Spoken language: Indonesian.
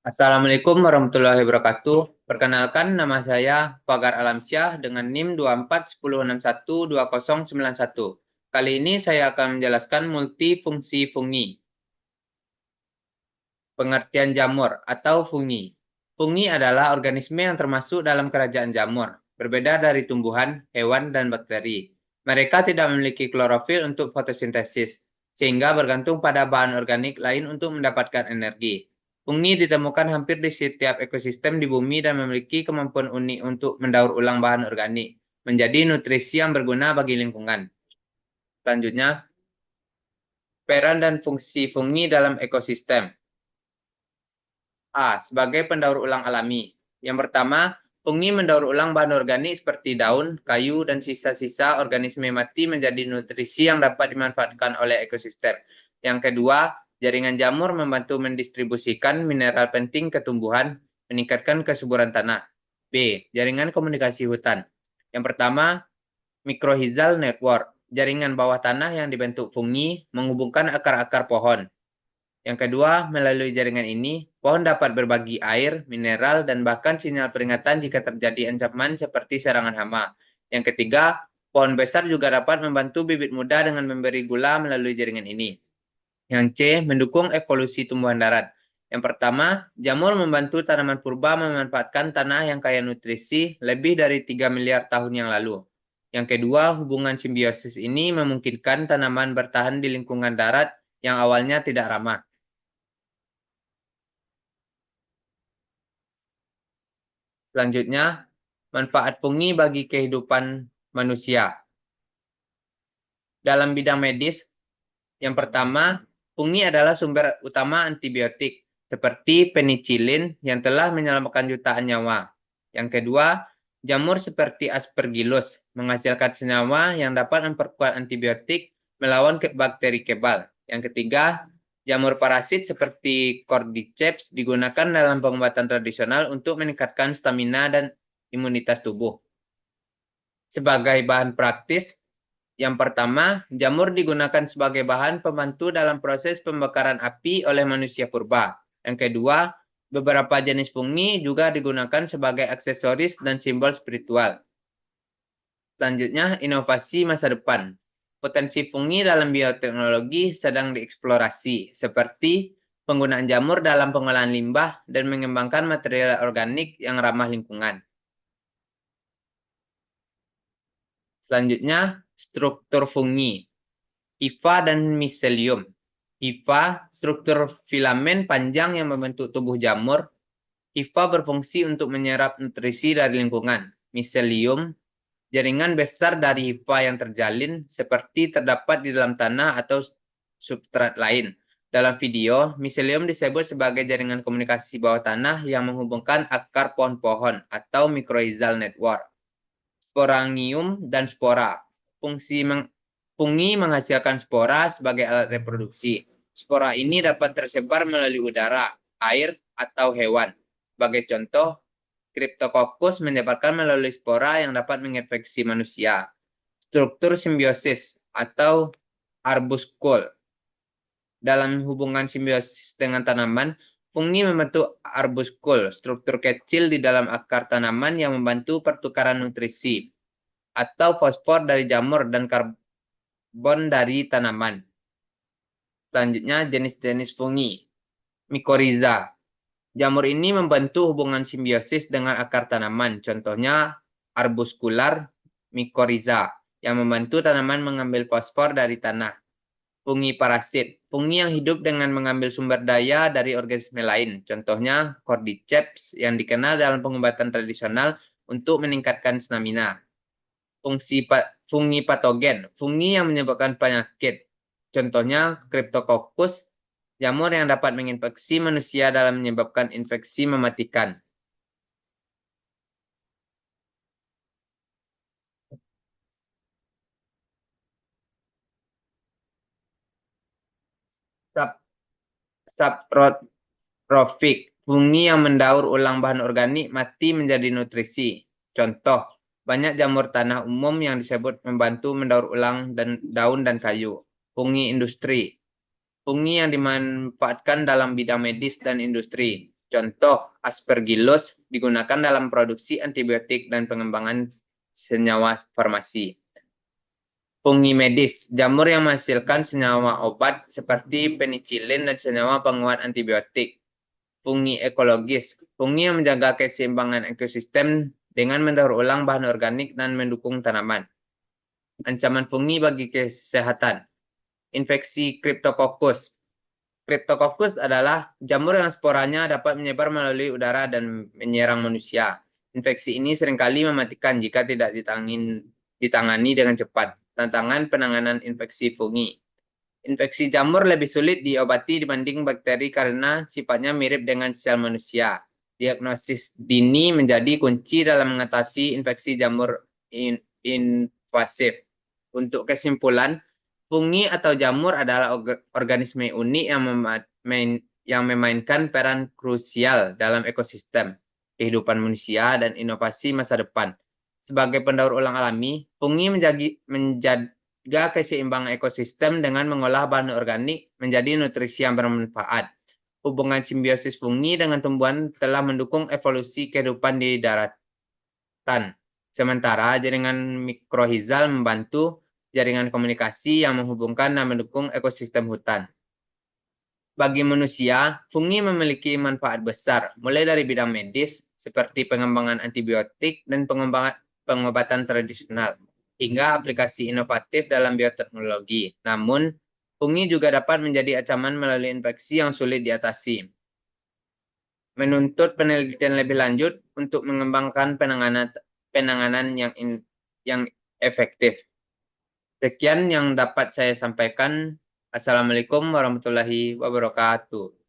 Assalamualaikum warahmatullahi wabarakatuh. Perkenalkan, nama saya Fagar Alamsyah dengan NIM 2410612091. Kali ini saya akan menjelaskan multifungsi fungi. Pengertian jamur atau fungi. Fungi adalah organisme yang termasuk dalam kerajaan jamur, berbeda dari tumbuhan, hewan, dan bakteri. Mereka tidak memiliki klorofil untuk fotosintesis, sehingga bergantung pada bahan organik lain untuk mendapatkan energi. Fungi ditemukan hampir di setiap ekosistem di bumi dan memiliki kemampuan unik untuk mendaur ulang bahan organik, menjadi nutrisi yang berguna bagi lingkungan. Selanjutnya, peran dan fungsi fungi dalam ekosistem. A. Sebagai pendaur ulang alami. Yang pertama, fungi mendaur ulang bahan organik seperti daun, kayu, dan sisa-sisa organisme mati menjadi nutrisi yang dapat dimanfaatkan oleh ekosistem. Yang kedua, jaringan jamur membantu mendistribusikan mineral penting ke tumbuhan, meningkatkan kesuburan tanah. B. Jaringan komunikasi hutan. Yang pertama, mycorrhizal network. Jaringan bawah tanah yang dibentuk fungi menghubungkan akar-akar pohon. Yang kedua, melalui jaringan ini, pohon dapat berbagi air, mineral, dan bahkan sinyal peringatan jika terjadi ancaman seperti serangan hama. Yang ketiga, pohon besar juga dapat membantu bibit muda dengan memberi gula melalui jaringan ini. Yang C, mendukung evolusi tumbuhan darat. Yang pertama, jamur membantu tanaman purba memanfaatkan tanah yang kaya nutrisi lebih dari 3 miliar tahun yang lalu. Yang kedua, hubungan simbiosis ini memungkinkan tanaman bertahan di lingkungan darat yang awalnya tidak ramah. Selanjutnya, manfaat fungi bagi kehidupan manusia. Dalam bidang medis, yang pertama, fungi adalah sumber utama antibiotik, seperti penicillin yang telah menyelamatkan jutaan nyawa. Yang kedua, jamur seperti Aspergillus menghasilkan senyawa yang dapat memperkuat antibiotik melawan bakteri kebal. Yang ketiga, jamur parasit seperti Cordyceps digunakan dalam pengobatan tradisional untuk meningkatkan stamina dan imunitas tubuh. Sebagai bahan praktis, yang pertama, jamur digunakan sebagai bahan pembantu dalam proses pembakaran api oleh manusia purba. Yang kedua, beberapa jenis fungi juga digunakan sebagai aksesoris dan simbol spiritual. Selanjutnya, inovasi masa depan. Potensi fungi dalam bioteknologi sedang dieksplorasi, seperti penggunaan jamur dalam pengolahan limbah dan mengembangkan material organik yang ramah lingkungan. Selanjutnya, struktur fungi. Hifa dan miselium. Hifa, struktur filamen panjang yang membentuk tubuh jamur. Hifa berfungsi untuk menyerap nutrisi dari lingkungan. Miselium, jaringan besar dari hifa yang terjalin seperti terdapat di dalam tanah atau substrat lain. Dalam video, miselium disebut sebagai jaringan komunikasi bawah tanah yang menghubungkan akar pohon-pohon atau mycorrhizal network. Sporangium dan spora. Fungi menghasilkan spora sebagai alat reproduksi. Spora ini dapat tersebar melalui udara, air, atau hewan. Sebagai contoh, Cryptococcus menyebarkan melalui spora yang dapat menginfeksi manusia. Struktur simbiosis atau arbuskul. Dalam hubungan simbiosis dengan tanaman, fungi membentuk arbuskul, struktur kecil di dalam akar tanaman yang membantu pertukaran nutrisi, atau fosfor dari jamur dan karbon dari tanaman. Selanjutnya, jenis-jenis fungi. Mycorrhiza. Jamur ini membantu hubungan simbiosis dengan akar tanaman. Contohnya, arbuskular mycorrhiza, yang membantu tanaman mengambil fosfor dari tanah. Fungi parasit. Fungi yang hidup dengan mengambil sumber daya dari organisme lain. Contohnya, Cordyceps, yang dikenal dalam pengobatan tradisional untuk meningkatkan stamina. Fungi patogen, fungi yang menyebabkan penyakit. Contohnya Cryptococcus, jamur yang dapat menginfeksi manusia dalam menyebabkan infeksi mematikan. Saprotropik, fungi yang mendaur ulang bahan organik mati menjadi nutrisi. Contoh, banyak jamur tanah umum yang disebut membantu mendaur ulang daun dan kayu. Fungi industri, fungi yang dimanfaatkan dalam bidang medis dan industri. Contoh, Aspergillus digunakan dalam produksi antibiotik dan pengembangan senyawa farmasi. Fungi medis, jamur yang menghasilkan senyawa obat seperti penicillin dan senyawa penguat antibiotik. Fungi ekologis, fungi yang menjaga keseimbangan ekosistem dengan mendaur ulang bahan organik dan mendukung tanaman. Ancaman fungi bagi kesehatan. Infeksi Cryptococcus. Cryptococcus adalah jamur yang sporanya dapat menyebar melalui udara dan menyerang manusia. Infeksi ini seringkali mematikan jika tidak ditangani dengan cepat. Tantangan penanganan infeksi fungi. Infeksi jamur lebih sulit diobati dibanding bakteri karena sifatnya mirip dengan sel manusia. Diagnosis dini menjadi kunci dalam mengatasi infeksi jamur invasif. Untuk kesimpulan, fungi atau jamur adalah organisme unik yang memainkan peran krusial dalam ekosistem, kehidupan manusia, dan inovasi masa depan. Sebagai pendaur ulang alami, fungi menjaga keseimbangan ekosistem dengan mengolah bahan organik menjadi nutrisi yang bermanfaat. Hubungan simbiosis fungi dengan tumbuhan telah mendukung evolusi kehidupan di daratan. Sementara jaringan mikrohizal membantu jaringan komunikasi yang menghubungkan dan mendukung ekosistem hutan. Bagi manusia, fungi memiliki manfaat besar, mulai dari bidang medis, seperti pengembangan antibiotik dan pengobatan tradisional, hingga aplikasi inovatif dalam bioteknologi. Namun, fungi juga dapat menjadi ancaman melalui infeksi yang sulit diatasi. Menuntut penelitian lebih lanjut untuk mengembangkan penanganan yang efektif. Sekian yang dapat saya sampaikan. Assalamualaikum warahmatullahi wabarakatuh.